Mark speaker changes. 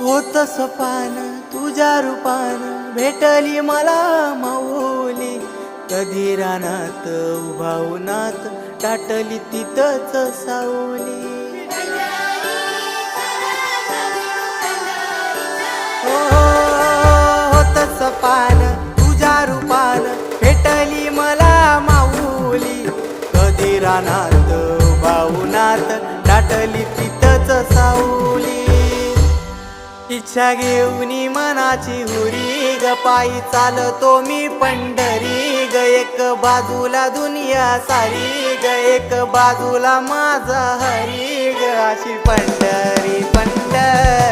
Speaker 1: होत सपान तुझ्या रूपान भेटली मला माऊली. कधी रानात उभा उन्हात दाटली तिथंच सावली. हो होत सपान तुझ्या रूपान भेटली मला माऊली. कधी रानात उभा उन्हात दाटली तिथंच सावली. इच्छा घेऊनी मनाची हुरी ग पायी चालतो मी पंढरी ग. एक बाजूला दुनिया सारी ग एक बाजूला माझा हरी ग. अशी पंढरी पंढरी